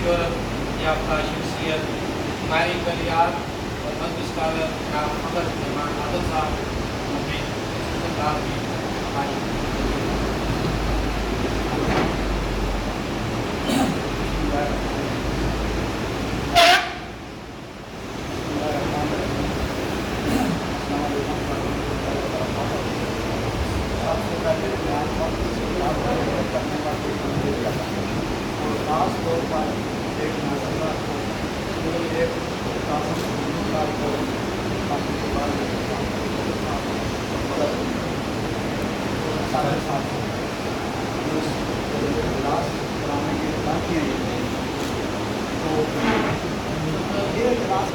شہرت یافتہ شخصیت ہماری کلیات اور مذہبی اسکالر جناب مگر مہمان عادل صاحب ہمیں خطاب میں ہماری خاص طور پر ایک مسئلہ ایک سارے ساتھ کلاس کرانے کے باقی ہیں تو یہ کلاس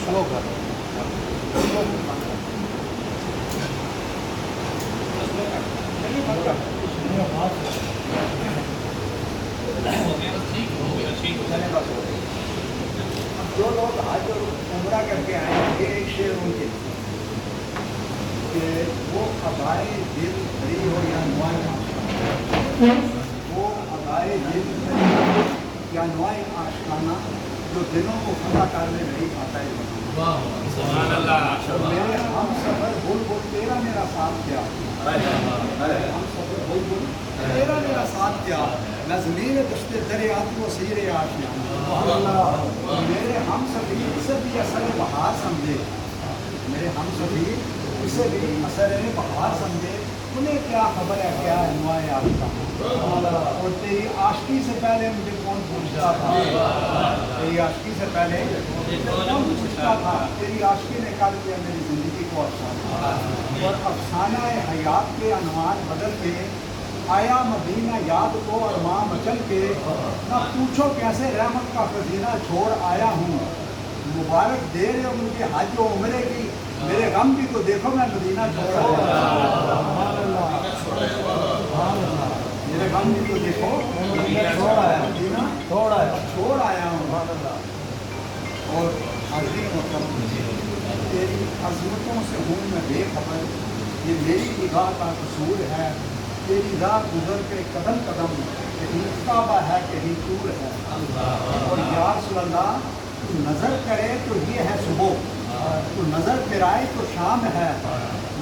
سلو کر جو لوگ حج اور عمرہ کر کے آئے ہیں یہ ایک شعر ان کے کہ وہ ادائے دل بھری ہو یا نوائے آشکانہ وہ ادائے دل بھری ہو یا نوائے آشکانہ جو دلوں کو فتح کرنے نہیں پاتا ہے سبحان اللہ میرے ہم سفر بول بول تیرا میرا ساتھ دیا ہم سفر بول بول تیرا میرا ساتھ دیا نظمیر دشت دریات و سیر آشیاں میرے ہم سبھی اسے بھی اثر بہار سمجھے میرے ہم سبھی اسے بھی اثر بہار سمجھے انہیں کیا خبر ہے کیا انوائے آپ کا اور تیری عاشقی سے پہلے مجھے کون پوچھتا تھا تیری عاشقی سے پہلے کون پوچھتا تھا تیری عاشقی نے کر دیا میری زندگی کو افسانہ اور افسانہ حیات کے عنوان بدل کے آیا مدینہ یاد کو اور ماں مچل کے نہ پوچھو کیسے رحمت کا خزینہ چھوڑ آیا ہوں مبارک دے رہے ان کے حج و عمرے کی میرے غم بھی تو دیکھو میں مدینہ چھوڑ آیا میرے غم بھی تو دیکھو مدینہ چھوڑ آیا ہوں اور حاضرین محترم تیری عظمتوں سے ہوں میں بے خبر یہ میری نگاہ کا قصور ہے تیری راہ گزر کے قدم قدم کہیں کعبہ ہے کہیں طور ہے اور یا رسول اللہ تو نظر کرے تو یہ ہے صبح تو نظر پھرائے تو شام ہے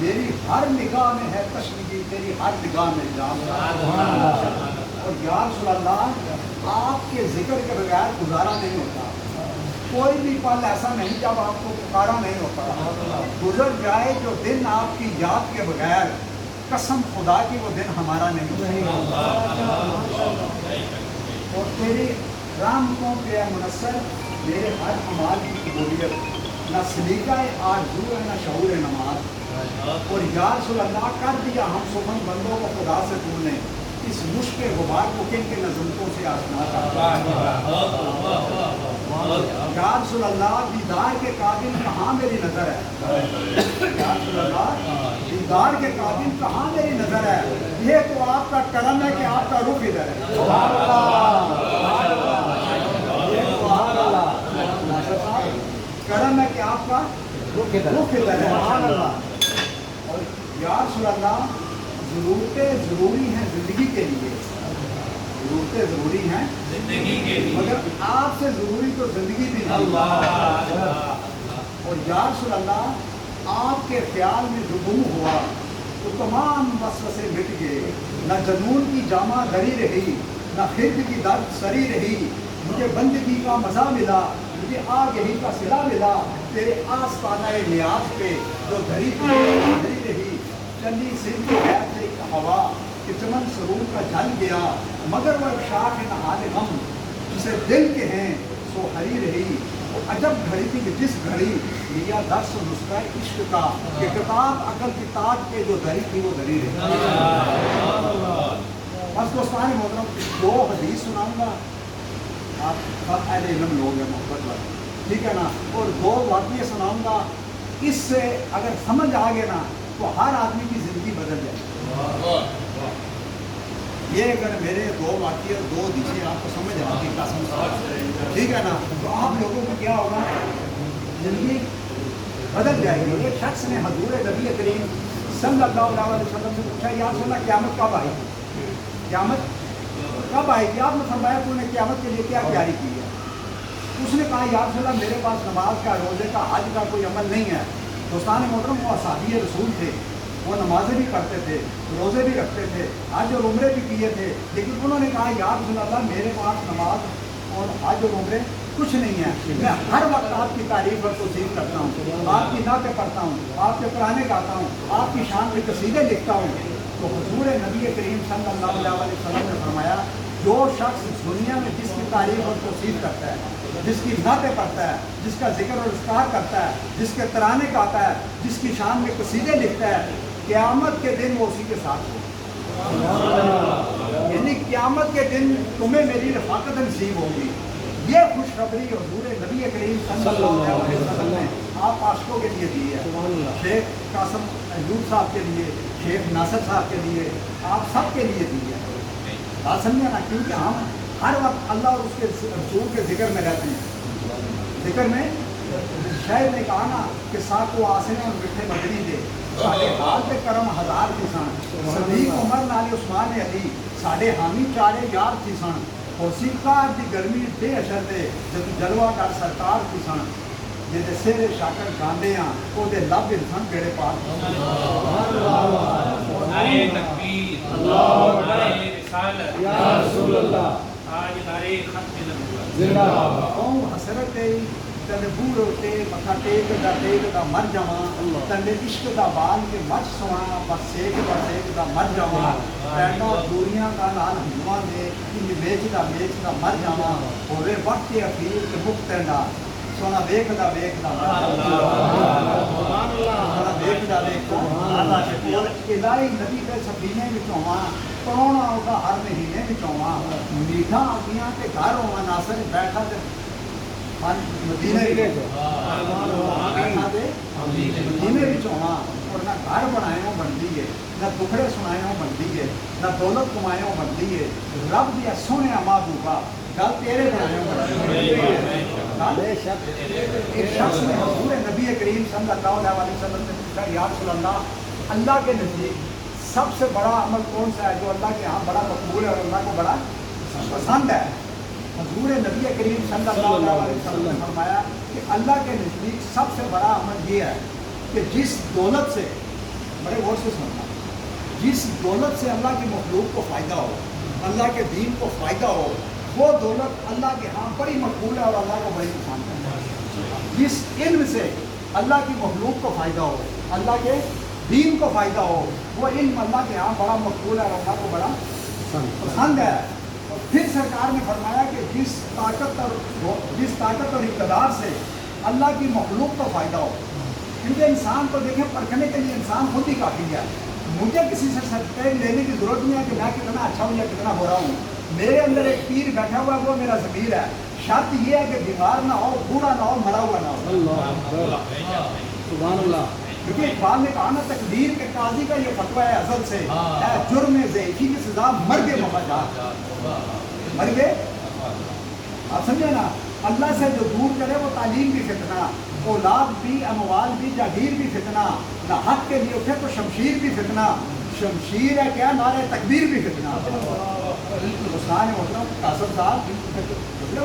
میری ہر نگاہ میں ہے تشریحی تیری ہر نگاہ میں جام اور یا رسول اللہ آپ کے ذکر کے بغیر گزارا نہیں ہوتا کوئی بھی پل ایسا نہیں جب آپ کو پکارا نہیں ہوتا گزر جائے جو دن آپ کی یاد کے بغیر قسم خدا کی وہ دن ہمارا نہیں اور تیری رحمتوں پہ منصر میرے ہر عمال کی قبولیت نہ سلیقہ آرزو ہے نہ شعور نماز اور یا رسول اللہ کر دیا ہم سمن بندوں کو خدا سے تو نے اس مشق غبار کو کن کے نظمتوں سے آسنا کرتا یا رسول اللہ دیدار کے قابل کہاں میری نظر ہے یا رسول اللہ دیدار کے قابل کہاں میری نظر ہے یہ تو آپ کا کرم ہے کہ آپ کا رخ ادھر ہے سبحان اللہ کرم ہے کہ آپ کا رخ ادھر ہے سبحان اللہ اور یا رسول اللہ ضرورتیں ضروری ہیں زندگی کے لیے ضرورتیں ضروری ہیں زندگی کے لیے مگر آپ سے ضروری تو زندگی بھی نہیں اور یا رسول اللہ آپ کے خیال میں جو گم ہوا تو تمام وسوسے مٹ گئے نہ جنون کی جامہ دری رہی نہ خرد کی درد سری رہی مجھے بندگی کا مزہ ملا مجھے آگہی کا صلہ ملا تیرے آستانہ نیاز پہ جو دھری رہی چلی سن کے غیر سے ایک ہوا کہ چمن سرور کا جل گیا مگر وہ ایک شاخ نہال غم جسے دل کے ہیں سو ہری رہی وہ عجب گھڑی تھی کہ جس گھڑی لیا درس و نسخہ عشق کا کہ کتاب عقل کی تاج پہ جو دھری تھی وہ دھری رہی بس دوستان محترم 2 حدیث سناؤں گا آپ سب اہل علم لوگ ہیں محبت والے ٹھیک ہے نا اور 2 واقعے سناؤں گا اس سے اگر سمجھ آ گئے نا تو ہر آدمی کی زندگی بدل جائے یہ اگر میرے 2 واقعے اور 2 حدیثیں آپ کو سمجھ آ گئی قسم سے ٹھیک ہے نا تو آپ لوگوں کو کیا ہوگا زندگی بدل جائے گی. ایک شخص نے حضور نبی کریم صلی اللہ علیہ وسلم سے پوچھا یا رسول اللہ قیامت کب آئے گی؟ قیامت کب آئے گی؟ آپ نے فرمایا تو نے قیامت کے لیے کیا تیاری کی ہے؟ اس نے کہا یا رسول اللہ میرے پاس نماز کا، روزے کا، حج کا کوئی عمل نہیں ہے. دوستان محترم وہ اصحابی رسول تھے، وہ نمازیں بھی پڑھتے تھے، روزے بھی رکھتے تھے، حج اور عمرے بھی کیے تھے، لیکن انہوں نے کہا یا رسول اللہ میرے پاس نماز اور حج اور عمرے کچھ نہیں ہے. میں ہر وقت آپ کی تعریف اور توصیف کرتا ہوں، آپ کی نعتیں پڑھتا ہوں، آپ کے قرآن گاتا ہوں، آپ کی شان میں قصیدے لکھتا ہوں. تو حضور نبی کریم صلی اللہ علیہ وسلم نے فرمایا جو شخص دنیا میں جس کی تعریف اور توصیف کرتا ہے، جس کی نعتیں پڑھتا ہے، جس کا ذکر اور اذکار کرتا ہے، جس کے ترانے گاتا ہے، جس کی شان میں قصیدے لکھتا ہے، قیامت کے دن وہ اسی کے ساتھ ہو. یعنی قیامت کے دن تمہیں میری رفاقت نصیب ہوگی. یہ خوشخبری حضور نبی کریم صلی اللہ علیہ وسلم نے آپ عاشقوں کے لیے دی ہے. شیخ قاسم ایوب صاحب کے لیے، شیخ ناصر صاحب کے لیے، آپ سب کے لیے دی ہے. بات سمجھے نا؟ کیونکہ ہم ہر وقت اللہ اور اس کے رسول کے ذکر میں رہتے ہیں. ذکر میں شاید نے کہا نا کہ ساکو آسنے اور مٹھے مدنی دے ساڑھے حال پہ کرم ہزار تھی سن، صدیق عمر نال عثمان علی ساڑھے حامی چارے یار تھی سن، اور سیکار دی گرمی بے اشر دے جب جلوہ کر سرکار تھی سن، جے سیرے شاکر گاندے ہاں او دے لب انسان بیڑے پاک. نعرہ تکبیر، نعرہ رسالت، یا رسول اللہ، آج نعرہ ختم نبوت. زندہ باد. قوم حسرت تنے بوڑھ ہوتے مکھا ٹیک دا مر جاواں، تنے عشق دا بال کے مچ سواں، بس سیک دا مر جاواں، پینڈا دوریاں کا نال ہنواں دے ان میچ دا مر جاواں، ہوے وقت کے اخیر کے مختنڈا سونا ویکھ دا سونا ویکھ دا اور الہی نبی دے سفینے وچوں واں، پرونا اودا ہر مہینے وچوں واں، میٹھا اگیاں تے گھر ہوواں ناصر بیٹھا تے مدینے میں چونا اور نہ گھر بنائے ہوں بنتی ہے، نہ دکھڑے سنائے ہوں بنتی ہے، نہ دولت کمائے ہوں بنتی ہے. رب دیا سونے محبوبہ گل تیرے بنائے ہوں بنتی ہے. ایک شخص نے حضور نبی کریم صلی اللہ علیہ وسلم نے پوچھا یا رسول اللہ اللہ کے نزدیک سب سے بڑا عمل کون سا ہے جو اللہ کے ہاں بڑا مقبول ہے اور اللہ کو بڑا پسند ہے؟ حضور نبی کریم صلی اللہ علیہ وسلم نے فرمایا کہ اللہ کے نزدیک سب سے بڑا عمل یہ ہے کہ جس دولت سے، بڑے غور سے سننا، جس دولت سے اللہ کی مخلوق کو فائدہ ہو، اللہ کے دین کو فائدہ ہو، وہ دولت اللہ کے ہاں بڑی مقبول ہے اور اللہ کو بڑی پسند ہے. جس علم سے اللہ کی مخلوق کو فائدہ ہو، اللہ کے دین کو فائدہ ہو، وہ علم اللہ کے ہاں بڑا مقبول ہے اور اللہ کو بڑا پسند ہے. پھر سرکار نے فرمایا کہ جس طاقت اور اقتدار سے اللہ کی مخلوق کو فائدہ ہو، کیونکہ انسان کو دیکھیں پرکھنے کے لیے انسان خود ہی کافی ہے. مجھے کسی سے سرٹیفکیٹ لینے کی ضرورت نہیں ہے کہ میں کتنا اچھا ہوں یا کتنا برا ہوں. میرے اندر ایک پیر بیٹھا ہوا ہے، وہ میرا ضمیر ہے. شرط یہ ہے کہ بیمار نہ ہو، بوڑھا نہ ہو، مرا ہوا نہ ہو. سبحان اللہ. کیونکہ اقبال نے کہا نا تقدیر کے قاضی کا یہ فتویٰ ہے ازل سے، ہے جرم ضعیفی کی سزا مرگ مفاجات. مرگ آپ سمجھے نا؟ اللہ سے جو دور کرے وہ تعلیم بھی فتنہ، اولاد بھی، اموال بھی، جاگیر بھی فتنہ. نہ حق کے لیے اٹھے تو شمشیر بھی فتنہ. شمشیر ہے کیا؟ نعرہ تکبیر بھی فتنہ. حسین محترم قاسم صاحب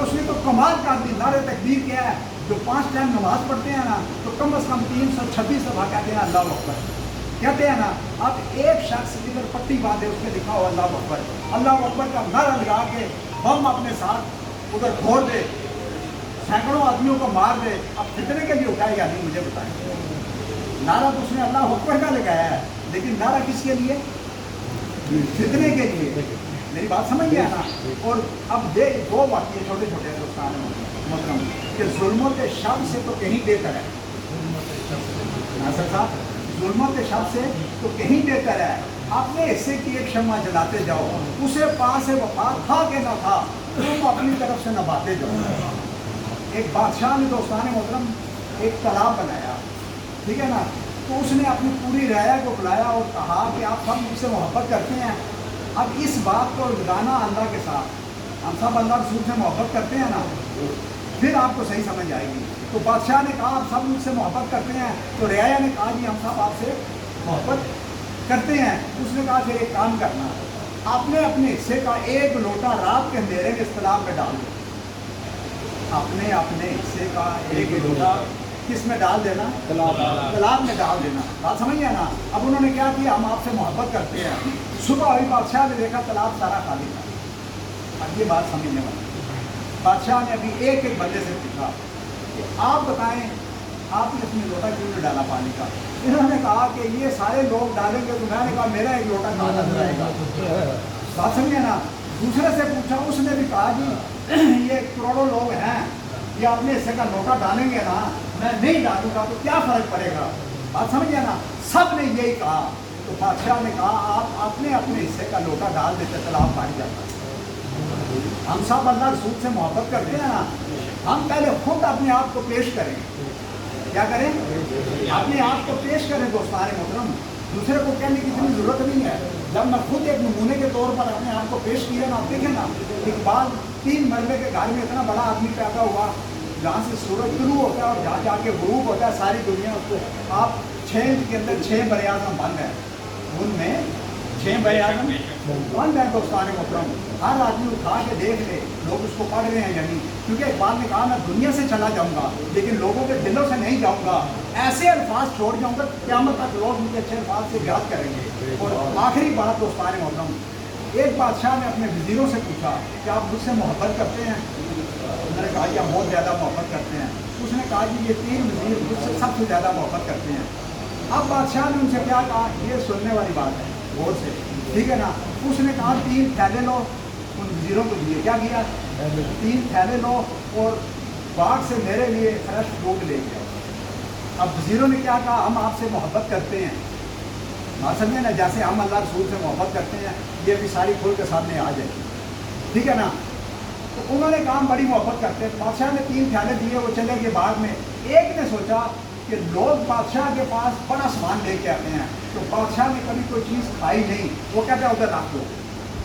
اس نے تو کمال کر دی. نعرہ تکبیر کیا ہے؟ جو 5 ٹائم نماز پڑھتے ہیں نا تو کم از کم 326 دفعہ کہتے ہیں اللہ اکبر، کہتے ہیں نا. اب ایک شخص ادھر پٹی باندھے اس میں لکھا ہو اللہ اکبر، اللہ اکبر کا نعرہ لگا کے بم اپنے ساتھ ادھر پھوڑ دے، سینکڑوں آدمیوں کو مار دے، اب کتنے کے لیے اٹھائے گا؟ نہیں مجھے بتائیں. نعرہ تو اس نے اللہ اکبر کا لگایا ہے، لیکن نعرہ کس کے لیے؟ فتنے کے لیے. میری بات سمجھ گیا نا؟ اور اب دو واقعے چھوٹے چھوٹے دوستان محترم کہ ظلمت شب سے تو کہیں بہتر ہے. ناصر صاحب ظلمت شب سے تو کہیں بہتر ہے. اپنے حصے کی ایک شمع جلاتے جاؤ، اسے پاس وفا تھا کہ نہ تھا تم اپنی طرف سے نبھاتے جاؤ. ایک بادشاہ نے دوستان محترم ایک تالاب بنایا، ٹھیک ہے نا؟ تو اس نے اپنی پوری رعایا کو بلایا اور کہا کہ آپ سب مجھ سے محبت کرتے ہیں، اب اس بات کو لگانا اللہ کے ساتھ، ہم سب اللہ رسول سے محبت کرتے ہیں نا، پھر آپ کو صحیح سمجھ آئے گی. تو بادشاہ نے کہا آپ سب مجھ سے محبت کرتے ہیں. تو رعایا نے کہا جی ہم سب آپ سے محبت کرتے ہیں. اس نے کہا پھر ایک کام کرنا, اپنے اپنے حصے کا ایک لوٹا رات کے اندھیرے کے اختلاف میں ڈال دو. اپنے اپنے حصے کا ایک لوٹا کس میں ڈال دینا؟ تالاب میں ڈال دینا. بات سمجھ گیا نا. اب انہوں نے کیا کیا, ہم آپ سے محبت کرتے ہیں. صبح ہوئی, بادشاہ نے دیکھا تالاب سارا خالی تھا. اب یہ بات سمجھنے والی, بادشاہ نے ابھی ایک ایک بندے سے پوچھا کہ آپ بتائیں آپ نے اس میں لوٹا کیوں نہیں ڈالا پانی کا؟ انہوں نے کہا کہ یہ سارے لوگ ڈالیں گے. تو میں نے کہا میرا ایک لوٹا کہاں نظر آئے گا؟ بات سمجھے نا. دوسرے سے پوچھا, اس نے بھی کہا جی یہ کروڑوں لوگ ہیں, یہ اپنے حصے کا لوٹا ڈالیں گے نا, میں نہیں ڈالوں گا تو کیا فرق پڑے گا؟ بات سمجھے نا. سب نے یہی کہا. تو بادشاہ نے کہا آپ اپنے اپنے حصے کا لوٹا ڈال دیتے, تالاب پانی جاتا. ہم سب اللہ رسول سے محبت کرتے ہیں نا, ہم پہلے خود اپنے آپ کو پیش کریں. کیا کریں؟ اپنے آپ کو پیش کریں دوستان محترم. دوسرے کو کہنے کی اتنی ضرورت نہیں ہے. جب میں خود ایک نمونے کے طور پر اپنے آپ کو پیش کیا نا, آپ دیکھیں نا, اقبال 3 مرلے کے گھر میں اتنا بڑا آدمی پیدا ہوا, جہاں سے سورج طلوع ہوتا ہے اور جہاں جا کے غروب ہوتا ہے ساری دنیا اس کو. آپ 6 کے اندر 6 بر اعظم بند ہیں, ان میں 6 بر اعظم بند ہیں دوستان محترم. ہر آدمی اٹھا کے دیکھ لے, لوگ اس کو پڑھ رہے ہیں یا نہیں. کیونکہ اقبال نے کہا میں دنیا سے چلا جاؤں گا لیکن لوگوں کے دلوں سے نہیں جاؤں گا. ایسے الفاظ چھوڑ جاؤں گا قیامت تک لوگ مجھے اچھے الفاظ سے یاد کریں گے. اور آخری بات دوستان محترم, ایک بادشاہ نے اپنے وزیروں سے پوچھا کہ آپ مجھ سے محبت کرتے ہیں؟ انہوں نے کہا کہ ہم بہت زیادہ محبت کرتے ہیں. اس نے کہا کہ یہ 3 وزیر مجھ سے سب سے زیادہ محبت کرتے ہیں. اب بادشاہ نے ان سے کیا کہا, یہ سننے والی بات ہے غور سے, ٹھیک ہے نا. اس نے کہا 3 تھیلے لو, ان وزیروں کو دیے. کیا کیا؟ 3 تھیلے لو اور باغ سے میرے لیے فریش فروٹ لے گیا. اب وزیروں نے کیا کہا, ہم آپ سے محبت کرتے ہیں. بات سمجھے نا, جیسے ہم اللہ رسول سے محبت کرتے ہیں, یہ بھی ساری کھول کے سامنے آ جائے گی, ٹھیک ہے نا. تو انہوں نے کہا ہم بڑی محبت کرتے ہیں. بادشاہ نے 3 تھیلے دیے, وہ چلے گئے باغ میں. ایک نے سوچا کہ لوگ بادشاہ کے پاس بڑا سامان لے کے آتے ہیں, تو بادشاہ نے کبھی کوئی چیز کھائی نہیں, وہ کہتا ہے ادھر رکھ دو.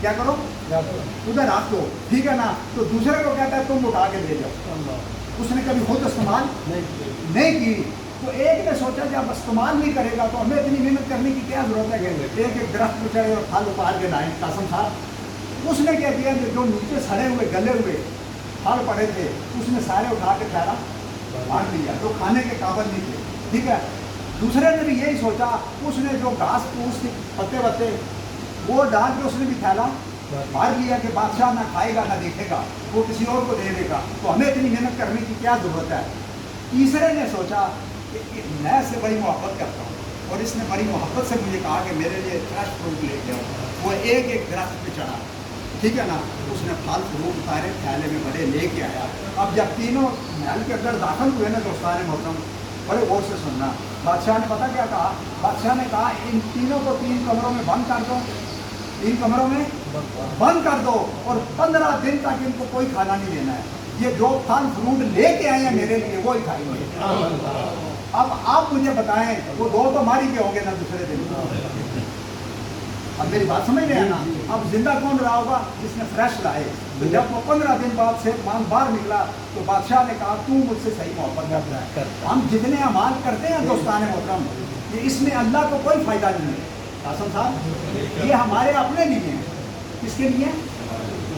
کیا کرو؟ ادھر رکھ دو, ٹھیک ہے نا. تو دوسرے کو کہتا ہے تم اٹھا کے لے جاؤ. اس نے کبھی خود استعمال نہیں کی. تو ایک نے سوچا جب استعمال نہیں کرے گا تو ہمیں اتنی محنت کرنے کی کیا ضرورت ہے کہ ایک ایک درخت پہ چڑھے اور پھل اتار کے لائیں. قسم صاحب اس نے کیا کیا کہ جو نیچے سڑے ہوئے گلے ہوئے پھل پڑے تھے اس نے سارے اٹھا کے پھیلا بانٹ لیا, جو کھانے کے قابل نہیں تھے, ٹھیک ہے. دوسرے نے بھی یہی سوچا, اس نے جو گھاس پھوس کے پتے وتے وہ ڈال کے اس نے بھی پھیلا بھر لیا کہ بادشاہ نہ کھائے گا نہ دیکھے گا, وہ کسی اور کو دے دے گا, تو ہمیں اتنی محنت کرنے کی کیا ضرورت ہے. تیسرے نے سوچا کہ میں اس سے بڑی محبت کرتا ہوں اور اس نے بڑی محبت سے مجھے کہا کہ میرے لیے فریش فروٹ لے کے آؤ. وہ ایک ایک درخت پہ چڑھا, ٹھیک ہے نا. اس نے پھل فروٹ اتارے, تھیلے میں بڑے لے کے آیا. اب جب تینوں محل کے اندر داخل ہوئے نا دوستان محترم, بڑے غور سے سننا. بادشاہ نے پتا کیا کہا, بادشاہ نے کہا ان تینوں کو 3 کمروں میں بند کر دو, 3 کمروں میں بند کر دو, اور 15 دن تک ان کو کوئی کھانا نہیں دینا ہے. یہ جو پھل فروٹ لے کے آئے ہیں میرے لیے وہی کھائیں گے. اب آپ مجھے بتائیں وہ 2 تو ماری کے ہوں گے نا دوسرے دن. اب میری بات سمجھ رہے ہیں نا. اب زندہ کون رہا ہوگا؟ جس نے فریش لائے. تو جب وہ 15 دن بعد صحت مند باہر نکلا تو بادشاہ نے کہا تو مجھ سے صحیح محبت کرتا ہے. ہم جتنے اعمال کرتے ہیں دوستان محترم, یہ اس میں اللہ کو کوئی فائدہ نہیں ہے. قاسم صاحب یہ ہمارے اپنے لیے ہیں. کس کے لیے؟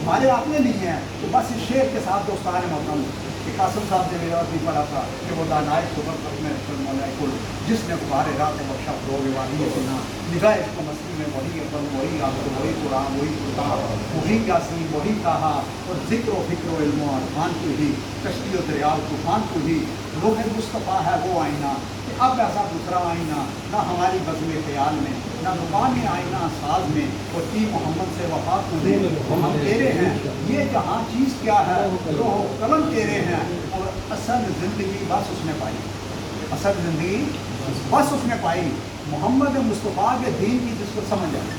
ہمارے اپنے لیے ہیں. تو بس اس شعر کے ساتھ دوستان محترم کہ قاسم صاحب نے میرا بھی پڑھا تھا کہ وہ دانائے صبح تک میں مولا کل جس نے غبارے رات بخشا رو وادی سنا نگاہ اس کو مسیح میں وہی اپن وہی آخر وہی قرآن وہی قرآن وہی یاسین وہی کہا, اور ذکر و فکر و علم و عرفان کو ہی کشتی و دریا طوفان کو ہی روح مصطفیٰ ہے وہ آئینہ. کہ اب ایسا دوسرا آئینہ نہ ہماری بزم خیال میں نہ مقام آئینہ ساز میں, اور کی محمد سے وفا کو دے ہم تیرے ہیں. یہ جہاں چیز کیا ہے روح قلم تیرے ہیں, اور اصل زندگی بس اس نے پائی. اصل زندگی بس اس نے پائی محمد مصطفیٰ کے دین کی, جس کو سمجھ آئے.